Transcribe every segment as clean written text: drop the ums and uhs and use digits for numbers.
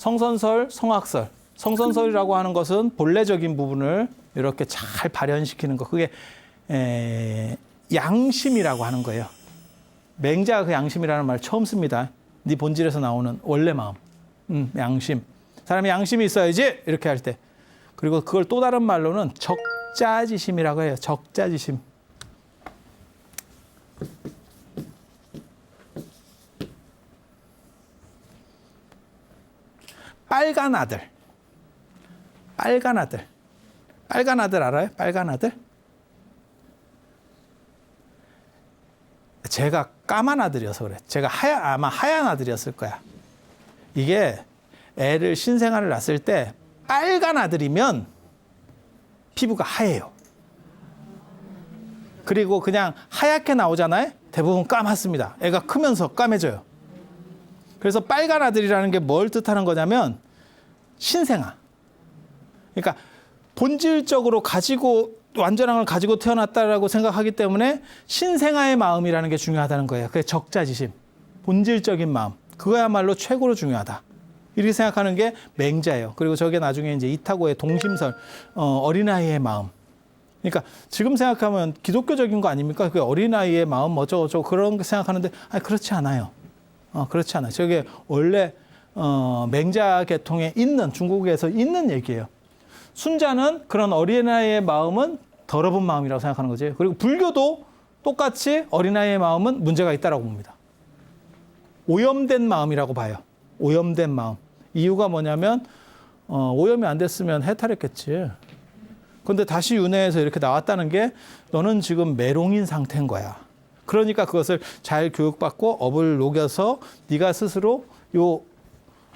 성선설, 성악설. 성선설이라고 하는 것은 본래적인 부분을 이렇게 잘 발현시키는 거. 그게 양심이라고 하는 거예요. 맹자가 그 양심이라는 말 처음 씁니다. 네 본질에서 나오는 원래 마음. 양심. 사람이 양심이 있어야지 이렇게 할 때. 그리고 그걸 또 다른 말로는 적자지심이라고 해요. 적자지심. 빨간 아들. 빨간 아들. 빨간 아들 알아요? 빨간 아들? 제가 까만 아들이어서 그래. 제가 아마 하얀 아들이었을 거야. 이게 애를 신생아를 낳았을 때 빨간 아들이면 피부가 하얘요. 그리고 그냥 하얗게 나오잖아요. 대부분 까맣습니다. 애가 크면서 까매져요. 그래서 빨간 아들이라는 게 뭘 뜻하는 거냐면 신생아. 그러니까 본질적으로 완전한 걸 가지고 태어났다라고 생각하기 때문에 신생아의 마음이라는 게 중요하다는 거예요. 그게 적자지심, 본질적인 마음. 그거야말로 최고로 중요하다. 이렇게 생각하는 게 맹자예요. 그리고 저게 나중에 이제 이타고의 동심설, 어린아이의 마음. 그러니까 지금 생각하면 기독교적인 거 아닙니까? 그 어린아이의 마음 어쩌고저쩌고 그런 거 생각하는데 아니, 그렇지 않아요. 그렇지 않아요. 저게 원래 맹자 계통에 있는, 중국에서 있는 얘기예요. 순자는 그런 어린아이의 마음은 더러운 마음이라고 생각하는 거지. 그리고 불교도 똑같이 어린아이의 마음은 문제가 있다고 봅니다. 오염된 마음이라고 봐요. 오염된 마음. 이유가 뭐냐면 오염이 안 됐으면 해탈했겠지. 그런데 다시 윤회에서 이렇게 나왔다는 게 너는 지금 메롱인 상태인 거야. 그러니까 그것을 잘 교육받고 업을 녹여서 네가 스스로 요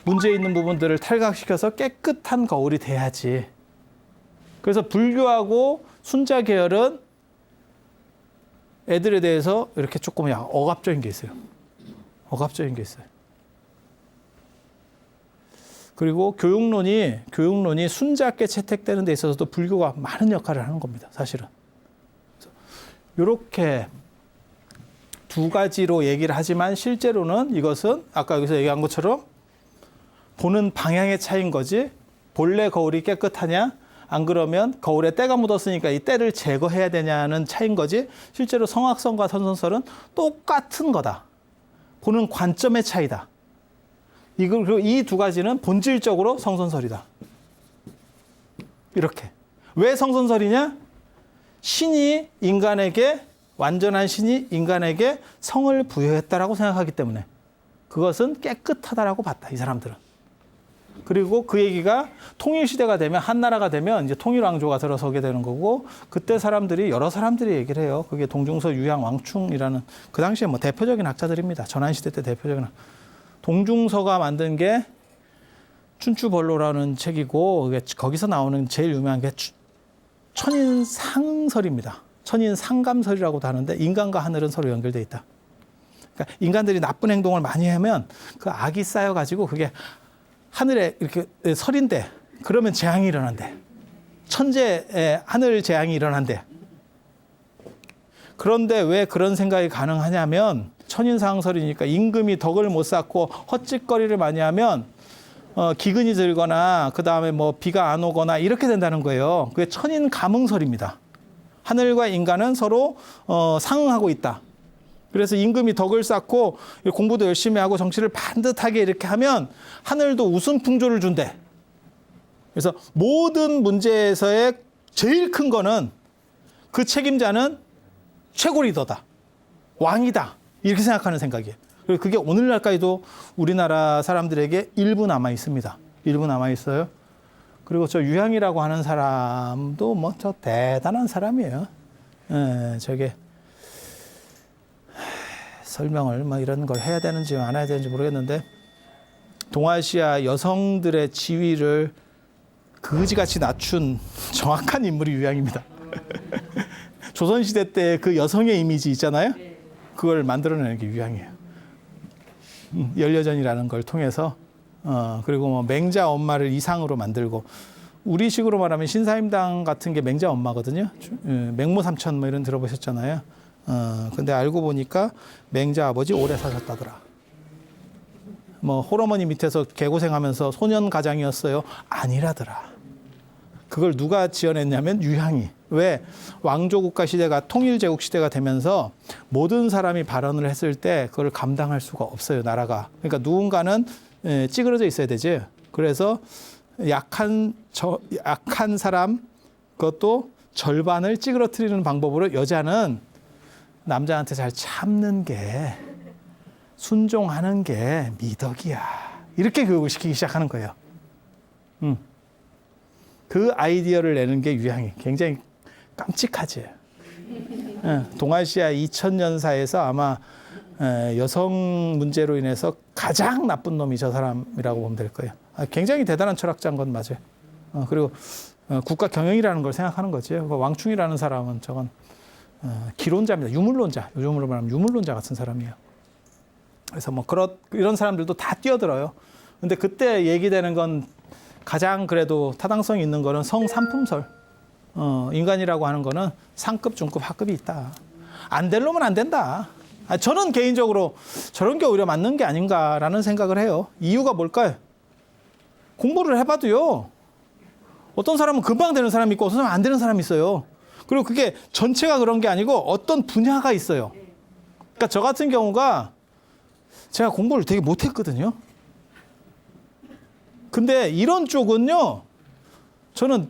문제 있는 부분들을 탈각시켜서 깨끗한 거울이 돼야지. 그래서 불교하고 순자 계열은 애들에 대해서 이렇게 조금 억압적인 게 있어요. 억압적인 게 있어요. 그리고 교육론이 순자께 채택되는 데 있어서도 불교가 많은 역할을 하는 겁니다. 사실은. 이렇게 두 가지로 얘기를 하지만 실제로는 이것은 아까 여기서 얘기한 것처럼 보는 방향의 차이인 거지 본래 거울이 깨끗하냐 안 그러면 거울에 때가 묻었으니까 이 때를 제거해야 되냐는 차이인 거지 실제로 성악설과 선선설은 똑같은 거다. 보는 관점의 차이다. 그리고 이 두 가지는 본질적으로 성선설이다. 이렇게. 왜 성선설이냐? 완전한 신이 인간에게 성을 부여했다라고 생각하기 때문에 그것은 깨끗하다라고 봤다. 이 사람들은. 그리고 그 얘기가 통일시대가 되면 한나라가 되면 이제 통일왕조가 들어서게 되는 거고 그때 여러 사람들이 얘기를 해요. 그게 동중서 유양왕충이라는 그 당시에 뭐 대표적인 학자들입니다. 전환시대 때 대표적인 동중서가 만든 게 춘추벌로라는 책이고 거기서 나오는 제일 유명한 게 천인상설입니다. 천인상감설이라고도 하는데 인간과 하늘은 서로 연결돼 있다. 그러니까 인간들이 나쁜 행동을 많이 하면 그 악이 쌓여가지고 그게 하늘에 이렇게 설인데 그러면 재앙이 일어난대. 천재의 하늘 재앙이 일어난대. 그런데 왜 그런 생각이 가능하냐면 천인상설이니까 임금이 덕을 못 쌓고 헛짓거리를 많이 하면 기근이 들거나 그다음에 뭐 비가 안 오거나 이렇게 된다는 거예요. 그게 천인감응설입니다. 하늘과 인간은 서로 상응하고 있다. 그래서 임금이 덕을 쌓고 공부도 열심히 하고 정치를 반듯하게 이렇게 하면 하늘도 웃음풍조를 준대. 그래서 모든 문제에서의 제일 큰 거는 그 책임자는 최고 리더다. 왕이다. 이렇게 생각하는 생각이에요. 그리고 그게 오늘날까지도 우리나라 사람들에게 일부 남아 있습니다. 일부 남아 있어요. 그리고 저 유향이라고 하는 사람도 뭐 저 대단한 사람이에요. 저게 설명을 뭐 이런 걸 해야 되는지 안 해야 되는지 모르겠는데 동아시아 여성들의 지위를 그지같이 낮춘 정확한 인물이 유향입니다. 조선시대 때 그 여성의 이미지 있잖아요. 그걸 만들어내는 게 유향이에요. 열여전이라는 걸 통해서 그리고 뭐 맹자 엄마를 이상으로 만들고 우리식으로 말하면 신사임당 같은 게 맹자 엄마거든요. 맹모삼천 뭐 이런 들어보셨잖아요. 근데 알고 보니까 맹자 아버지 오래 사셨다더라. 뭐 홀어머니 밑에서 개고생하면서 소년 가장이었어요. 아니라더라. 그걸 누가 지어냈냐면 유향이. 왜? 왕조국가 시대가 통일제국 시대가 되면서 모든 사람이 발언을 했을 때 그걸 감당할 수가 없어요, 나라가. 그러니까 누군가는 찌그러져 있어야 되지. 그래서 약한 사람, 그것도 절반을 찌그러뜨리는 방법으로 여자는 남자한테 잘 참는 게, 순종하는 게 미덕이야. 이렇게 교육을 시키기 시작하는 거예요. 그 아이디어를 내는 게 유향이. 굉장히 깜찍하지. 동아시아 2000년사에서 아마 여성 문제로 인해서 가장 나쁜 놈이 저 사람이라고 보면 될 거예요. 굉장히 대단한 철학자인 건 맞아요. 그리고 국가 경영이라는 걸 생각하는 거지. 왕충이라는 사람은 저건 기론자입니다. 유물론자. 요즘으로 말하면 유물론자 같은 사람이에요. 그래서 뭐 이런 사람들도 다 뛰어들어요. 근데 그때 얘기되는 건 가장 그래도 타당성이 있는 거는 성삼품설. 인간이라고 하는 거는 상급, 중급, 하급이 있다. 안 될 놈은 안 된다. 저는 개인적으로 저런 게 오히려 맞는 게 아닌가라는 생각을 해요. 이유가 뭘까요? 공부를 해봐도요. 어떤 사람은 금방 되는 사람이 있고 어떤 사람은 안 되는 사람이 있어요. 그리고 그게 전체가 그런 게 아니고 어떤 분야가 있어요. 그러니까 저 같은 경우가 제가 공부를 되게 못했거든요. 근데 이런 쪽은요, 저는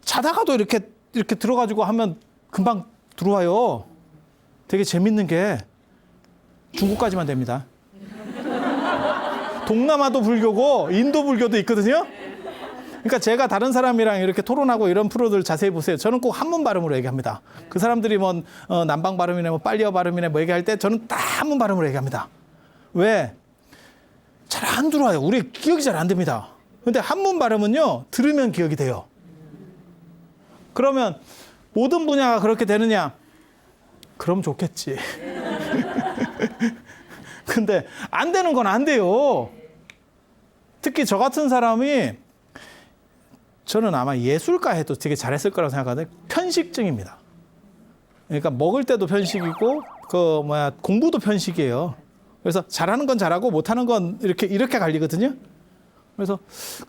자다가도 이렇게 들어가지고 하면 금방 들어와요. 되게 재밌는 게 중국까지만 됩니다. 동남아도 불교고 인도 불교도 있거든요. 그러니까 제가 다른 사람이랑 이렇게 토론하고 이런 프로들 자세히 보세요. 저는 꼭 한문 발음으로 얘기합니다. 그 사람들이 뭐 남방 발음이네, 뭐 빨리어 발음이네, 뭐 얘기할 때 저는 딱 한문 발음으로 얘기합니다. 왜? 잘 안 들어와요. 우리 기억이 잘 안 됩니다. 근데 한문 발음은요, 들으면 기억이 돼요. 그러면 모든 분야가 그렇게 되느냐? 그럼 좋겠지. 근데 안 되는 건 안 돼요. 특히 저 같은 사람이, 저는 아마 예술가 해도 되게 잘했을 거라고 생각하는데 편식증입니다. 그러니까 먹을 때도 편식이고 공부도 편식이에요. 그래서 잘하는 건 잘하고 못하는 건 이렇게 갈리거든요. 그래서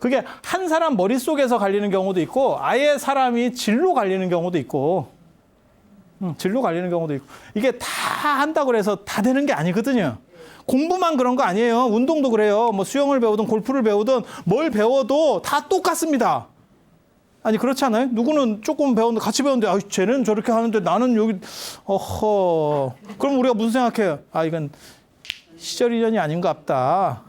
그게 한 사람 머릿속에서 갈리는 경우도 있고 아예 사람이 질로 갈리는 경우도 있고 질로 갈리는 경우도 있고 이게 다 한다고 해서 다 되는 게 아니거든요. 공부만 그런 거 아니에요. 운동도 그래요. 뭐 수영을 배우든 골프를 배우든 뭘 배워도 다 똑같습니다. 아니 그렇지 않아요? 누구는 조금 배웠는데 같이 배웠는데 쟤는 저렇게 하는데 나는 여기 그럼 우리가 무슨 생각해요? 이건 시절 인연이 아닌갑다.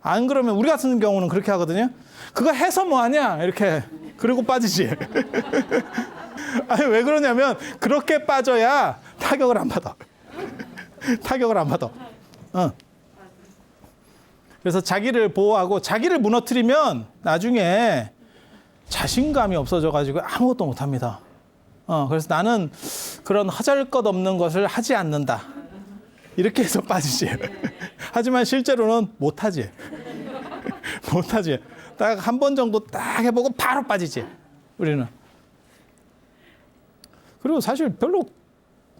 안 그러면 우리 같은 경우는 그렇게 하거든요. 그거 해서 뭐하냐 이렇게 그러고 빠지지. 아니 왜 그러냐면 그렇게 빠져야 타격을 안 받아. 타격을 안 받아. 그래서 자기를 보호하고 자기를 무너뜨리면 나중에 자신감이 없어져가지고 아무것도 못합니다. 그래서 나는 그런 허잘것없는 것을 하지 않는다. 이렇게 해서 빠지지. 하지만 실제로는 못하지. 못하지. 딱 한 번 정도 딱 해보고 바로 빠지지. 우리는. 그리고 사실 별로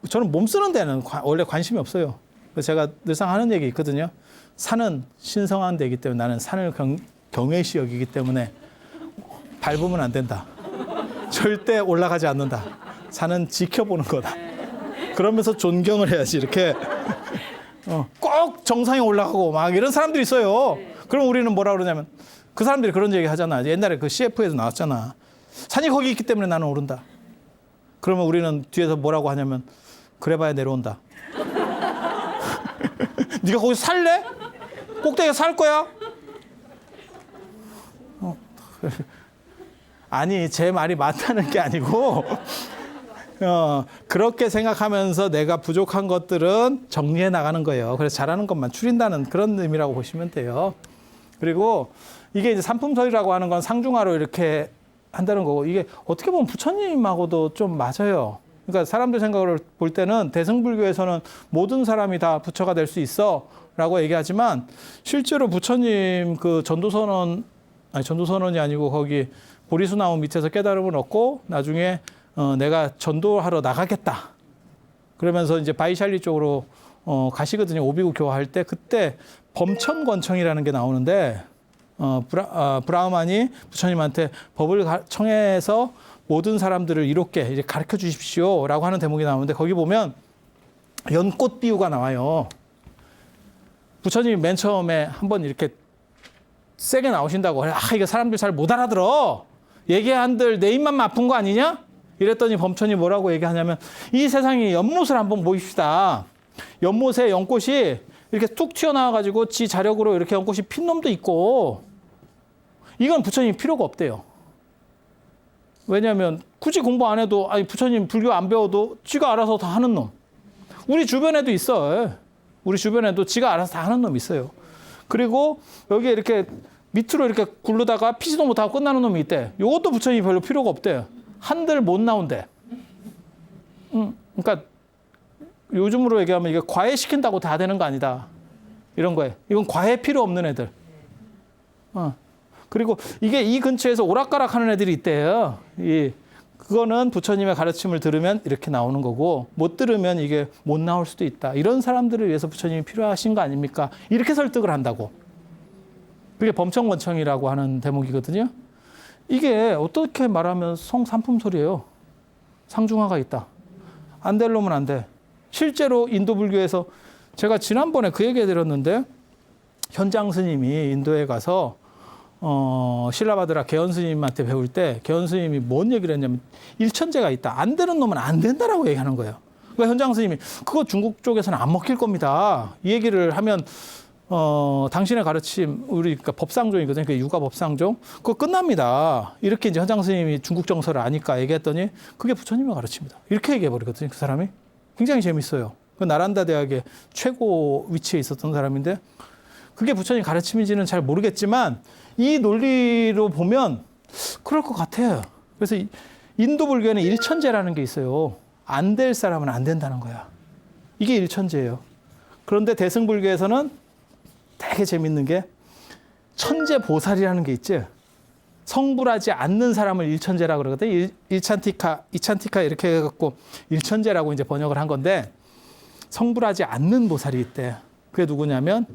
저는 몸 쓰는 데는 원래 관심이 없어요. 제가 늘상 하는 얘기 있거든요. 산은 신성한 데이기 때문에 나는 산을 경외시 여기기 때문에 밟으면 안 된다. 절대 올라가지 않는다. 산은 지켜보는 거다. 그러면서 존경을 해야지. 이렇게 꼭 정상에 올라가고 막 이런 사람들이 있어요. 그럼 우리는 뭐라 그러냐면 그 사람들이 그런 얘기 하잖아. 옛날에 그 CF에도 나왔잖아. 산이 거기 있기 때문에 나는 오른다. 그러면 우리는 뒤에서 뭐라고 하냐면 그래봐야 내려온다. 네가 거기서 살래? 꼭대기에 살 거야? 아니 제 말이 맞다는 게 아니고 그렇게 생각하면서 내가 부족한 것들은 정리해 나가는 거예요. 그래서 잘하는 것만 추린다는 그런 의미라고 보시면 돼요. 그리고 이게 이제 삼품설이라고 하는 건 상중하로 이렇게 한다는 거고 이게 어떻게 보면 부처님하고도 좀 맞아요. 그러니까 사람들 생각을 볼 때는 대승불교에서는 모든 사람이 다 부처가 될 수 있어 라고 얘기하지만 실제로 부처님 그 전도선언이 아니고 거기 보리수나무 밑에서 깨달음을 얻고 나중에 내가 전도하러 나가겠다. 그러면서 이제 바이샬리 쪽으로 가시거든요. 오비구 교화할 때 그때 범천권청이라는 게 나오는데 브라흐만이 부처님한테 법을 청해서 모든 사람들을 이롭게 이제 가르쳐 주십시오라고 하는 대목이 나오는데 거기 보면 연꽃 비유가 나와요. 부처님이 맨 처음에 한번 이렇게 세게 나오신다고 이거 사람들 잘 못 알아들어. 얘기한들 내 입만 아픈 거 아니냐? 이랬더니 범천이 뭐라고 얘기하냐면 이 세상에 연못을 한번 보십시다. 연못에 연꽃이 이렇게 툭 튀어나와가지고 지 자력으로 이렇게 연꽃이 핀 놈도 있고 이건 부처님 필요가 없대요. 왜냐하면 굳이 공부 안 해도 부처님 불교 안 배워도 지가 알아서 다 하는 놈. 우리 주변에도 있어. 우리 주변에도 지가 알아서 다 하는 놈 있어요. 그리고 여기에 이렇게 밑으로 이렇게 굴르다가 피지도 못하고 끝나는 놈이 있대. 이것도 부처님이 별로 필요가 없대요. 한들 못 나온대. 그러니까 요즘으로 얘기하면 이게 과외시킨다고 다 되는 거 아니다. 이런 거예요. 이건 과외 필요 없는 애들. 그리고 이게 이 근처에서 오락가락 하는 애들이 있대요. 그거는 부처님의 가르침을 들으면 이렇게 나오는 거고 못 들으면 이게 못 나올 수도 있다. 이런 사람들을 위해서 부처님이 필요하신 거 아닙니까? 이렇게 설득을 한다고. 그게 범천권청이라고 하는 대목이거든요. 이게 어떻게 말하면 성삼품설이에요. 상중하가 있다. 안 될 놈은 안 돼. 실제로 인도 불교에서 제가 지난번에 그 얘기 해드렸는데 현장 스님이 인도에 가서 신라바드라 개연 스님한테 배울 때 개연 스님이 뭔 얘기를 했냐면 일천제가 있다. 안 되는 놈은 안 된다라고 얘기하는 거예요. 그러니까 현장 스님이 그거 중국 쪽에서는 안 먹힐 겁니다. 이 얘기를 하면 당신의 가르침 우리 그러니까 법상종이거든요. 그 육아 법상종 그거 끝납니다. 이렇게 이제 현장 스님이 중국 정서를 아니까 얘기했더니 그게 부처님의 가르침이다. 이렇게 얘기해 버리거든요. 그 사람이 굉장히 재밌어요. 그 나란다 대학의 최고 위치에 있었던 사람인데 그게 부처님 가르침인지는 잘 모르겠지만 이 논리로 보면 그럴 것 같아요. 그래서 인도 불교에는 일천제라는 게 있어요. 안 될 사람은 안 된다는 거야. 이게 일천제예요. 그런데 대승불교에서는 되게 재밌는 게 천재보살이라는 게 있지. 성불하지 않는 사람을 일천제라고 그러거든. 이찬티카 이렇게 해갖고 일천제라고 이제 번역을 한 건데 성불하지 않는 보살이 있대. 그게 누구냐면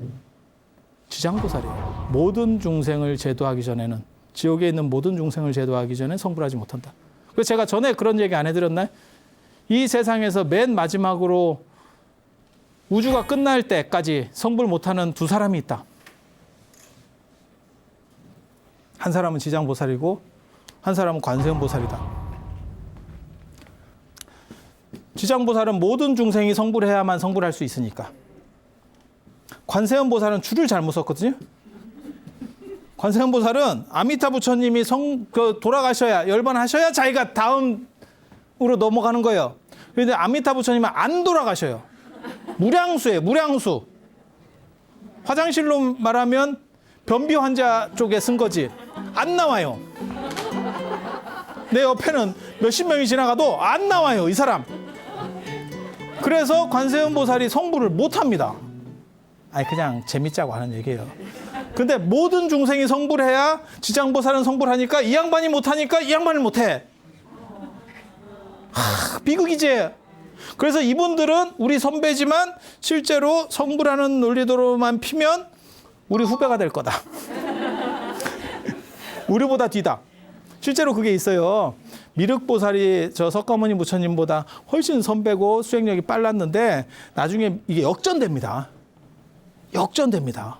지장보살이에요. 모든 중생을 제도하기 전에는 지옥에 있는 모든 중생을 제도하기 전에 성불하지 못한다. 그래서 제가 전에 그런 얘기 안 해드렸나요? 이 세상에서 맨 마지막으로 우주가 끝날 때까지 성불 못하는 두 사람이 있다. 한 사람은 지장보살이고 한 사람은 관세음보살이다. 지장보살은 모든 중생이 성불해야만 성불할 수 있으니까. 관세음보살은 줄을 잘못 썼거든요. 관세음보살은 아미타 부처님이 돌아가셔야 10번 하셔야 자기가 다음으로 넘어가는 거예요. 그런데 아미타 부처님은 안 돌아가셔요. 무량수예요. 무량수. 화장실로 말하면 변비 환자 쪽에 쓴 거지. 안 나와요. 내 옆에는 몇십 명이 지나가도 안 나와요. 이 사람. 그래서 관세음보살이 성불을 못합니다. 그냥 재밌자고 하는 얘기예요. 근데 모든 중생이 성불해야 지장보살은 성불하니까 이 양반이 못하니까 이 양반을 못해. 비극이지. 그래서 이분들은 우리 선배지만 실제로 성불하는 논리도로만 피면 우리 후배가 될 거다. 우리보다 뒤다. 실제로 그게 있어요. 미륵보살이 저 석가모니 부처님보다 훨씬 선배고 수행력이 빨랐는데 나중에 이게 역전됩니다. 역전됩니다.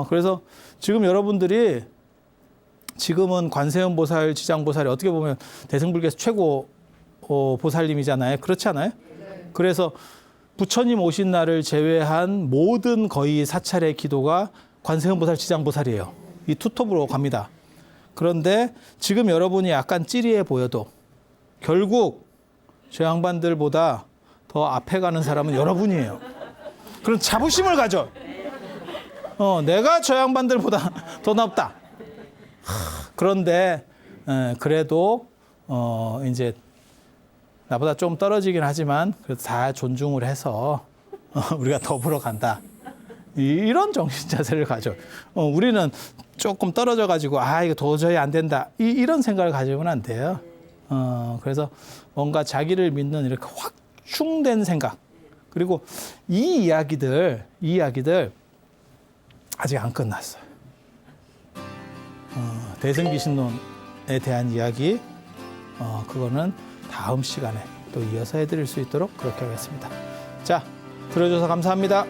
그래서 지금 여러분들이 지금은 관세음보살, 지장보살이 어떻게 보면 대승불교에서 최고 보살님이잖아요. 그렇지 않아요? 그래서 부처님 오신 날을 제외한 모든 거의 사찰의 기도가 관세음보살, 지장보살이에요. 이 투톱으로 갑니다. 그런데 지금 여러분이 약간 찌리해 보여도 결국 저 양반들보다 더 앞에 가는 사람은 여러분이에요. 그런 자부심을 가져. 내가 저 양반들보다 더 높다. 그런데 그래도 이제 나보다 좀 떨어지긴 하지만 그래도 다 존중을 해서 우리가 더불어 간다. 이런 정신 자세를 가져. 우리는 조금 떨어져 가지고 이거 도저히 안 된다. 이런 생각을 가지면 안 돼요. 그래서 뭔가 자기를 믿는 이렇게 확충된 생각. 그리고 이 이야기들 아직 안 끝났어요. 대승귀신론에 대한 이야기, 그거는 다음 시간에 또 이어서 해드릴 수 있도록 그렇게 하겠습니다. 자, 들어줘서 감사합니다.